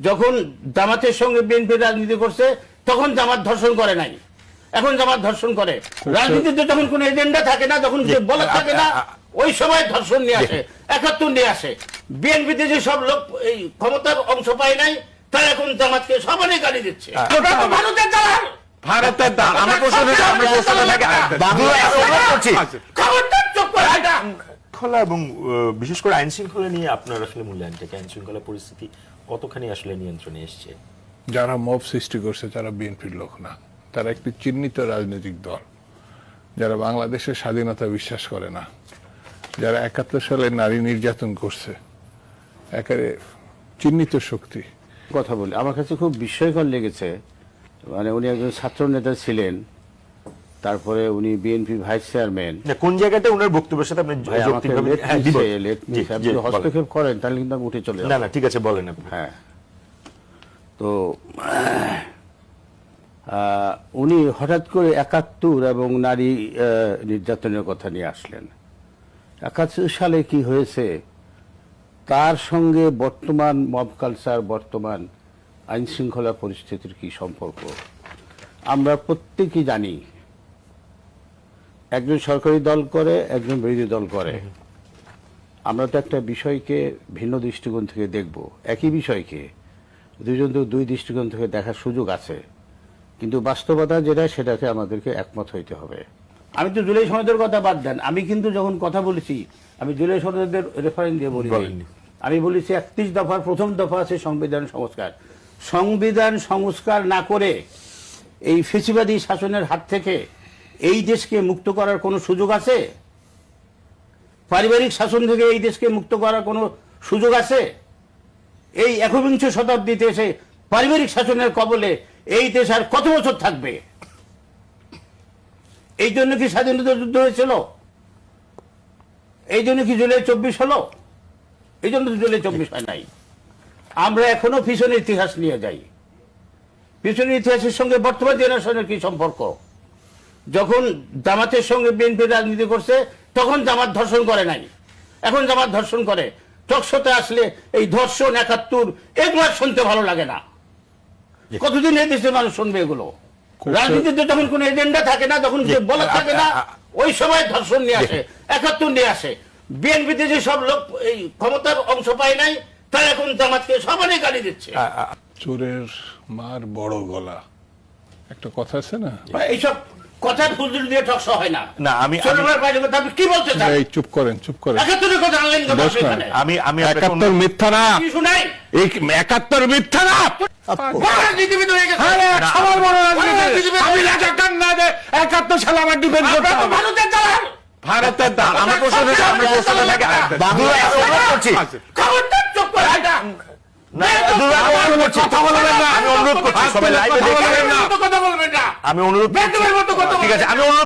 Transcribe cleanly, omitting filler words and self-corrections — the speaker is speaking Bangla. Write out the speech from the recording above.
যখন জামাতের সঙ্গে বিএনপি রাজনীতি করছে তখন জামাত ধর্ষণ করে নাই, এখন জামাত ধর্ষণ করে। রাজনীতিতে যখন কোনো এজেন্ডা থাকে না, যখন বলা থাকে না, ওই সময় ধর্ষণ নিয়ে আসে, 71 নিয়ে আসে। বিএনপিতে যে সব লোক এই ক্ষমতার অংশ পায় নাই, তারা এখন জামাতকে সমানে গালি দিচ্ছে। ভারতের দালাল, ভারতের দাল। আমার প্রশ্ন খোলা এবং বিশেষ করে আইন শৃঙ্খলা নিয়ে আপনার আসলে মূল্যায়নটা, আইন শৃঙ্খলা পরিস্থিতি কতখানি আসলে নিয়ন্ত্রণে এসছে? যারা মব সৃষ্টি করছে তারা বিএনপির লোক না, তারা একটি চিহ্নিত রাজনৈতিক দল যারা বাংলাদেশের স্বাধীনতা বিশ্বাস করে না, যারা 71 সালে নারী নির্যাতন করছে, একেবারে চিহ্নিত শক্তি। কথা বলি, আমার কাছে খুব বিস্ময়কর লেগেছে। মানে উনি একজন ছাত্র নেতা ছিলেন, তারপরে উনি বিএনপি ভাইস চেয়ারম্যান। কোন জায়গাটা ওনার বক্তব্যের সাথে আপনি হস্তক্ষেপ করেন তাহলে কিন্তু আমি উঠে চলে যাব। না না ঠিক আছে, বলেন আপনি। হ্যাঁ, তো উনি হঠাৎ করে 71 এবং নারী নির্যাতনের কথা নিয়ে আসলেন। 71 সালে কি হয়েছে তার সঙ্গে বর্তমান মব কালচার, বর্তমান আইন শৃঙ্খলা পরিস্থিতির কি সম্পর্ক আমরা প্রত্যেকেই জানি। একজন সরকারি দল করে, একজন বিরোধী দল করে। আমরা তো একটা বিষয়কে ভিন্ন দৃষ্টিকোণ থেকে দেখব, একই বিষয়কে দুইজন তো দুই দৃষ্টিকোণ থেকে দেখার সুযোগ আছে, কিন্তু বাস্তবতা যেটা সেটাকে আমাদেরকে একমত হইতে হবে। আমি তো জুলাই সনদের কথা বাদ দেন, আমি কিন্তু যখন কথা বলেছি আমি জুলাই সনদের রেফারেন্স দিয়ে বলি। আমি বলেছি 31 দফার প্রথম দফা আছে সংবিধান সংস্কার। সংবিধান সংস্কার না করে এই ফেসিবাদী শাসনের হাত থেকে এই দেশকে মুক্ত করার কোনো সুযোগ আছে? পারিবারিক শাসন থেকে এই দেশকে মুক্ত করার কোনো সুযোগ আছে? এই 21শ শতাব্দীতে এসে পারিবারিক শাসনের কবলে এই দেশ আর কত বছর থাকবে? এই জন্য কি স্বাধীনতা যুদ্ধ হয়েছিল? এই জন্য কি জুলাই 24 হলো? এই জন্য তো জুলাই 24 হয় নাই। আমরা এখনো পিছনের ইতিহাস নিয়ে যাই। পিছনের ইতিহাসের সঙ্গে বর্তমান জেনারেশনের কি সম্পর্ক? যখন জামাতের সঙ্গে বিএনপি রাজনীতি করছে তখন জামাত ধর্ষণ করে নাই, এখন জামাত ধর্ষণ করে। টকশোতে আসলে এই ধর্ষণ, 71 এগুলো শুনতে ভালো লাগে না। কতদিন এই দেশের মানুষ শুনবে এগুলো? রাজনীতিতে যখন কোনো এজেন্ডা থাকে না, যখন বলা থাকে না, ওই সময় ধর্ষণ নিয়ে আসে, 71 নিয়ে আসে। বিএনপিতে যে সব লোক এই ক্ষমতার অংশ পায় নাই, তারা এখন জামাতকে সমানে গালি দিচ্ছে। চোরের মার বড় গলা, একটা কথা আছে না? এইসব কথার ফুলঝুল দিয়ে টকশো হয় না। না আমি আপনি কি বলতে চান? এই চুপ করেন, চুপ করেন। 71 কথা আনলেন কেন আপনি এখানে? আমি 71 মিথ্যা না, কি শুনাই? এই 71 মিথ্যা না। বড় রাজনীতিবিদ হয়ে গেছে। সবার বড় রাজনীতিবিদ। আমি রাজাকার না যে 71 সালে আমার ডিফেন্স করতে হবে। ভারতের দালাল, ভারতের দাল। আমার প্রশ্ন খবরদার চুপ করে এটা। কথা বলবেন না, আমি অনুরোধ করছি সবাই লাইভে দেখে। কথা বলবেন না, আমি অনুরোধ, বেদমের মতো কথা ঠিক আছে, বলবেন আমি না। অনুরোধ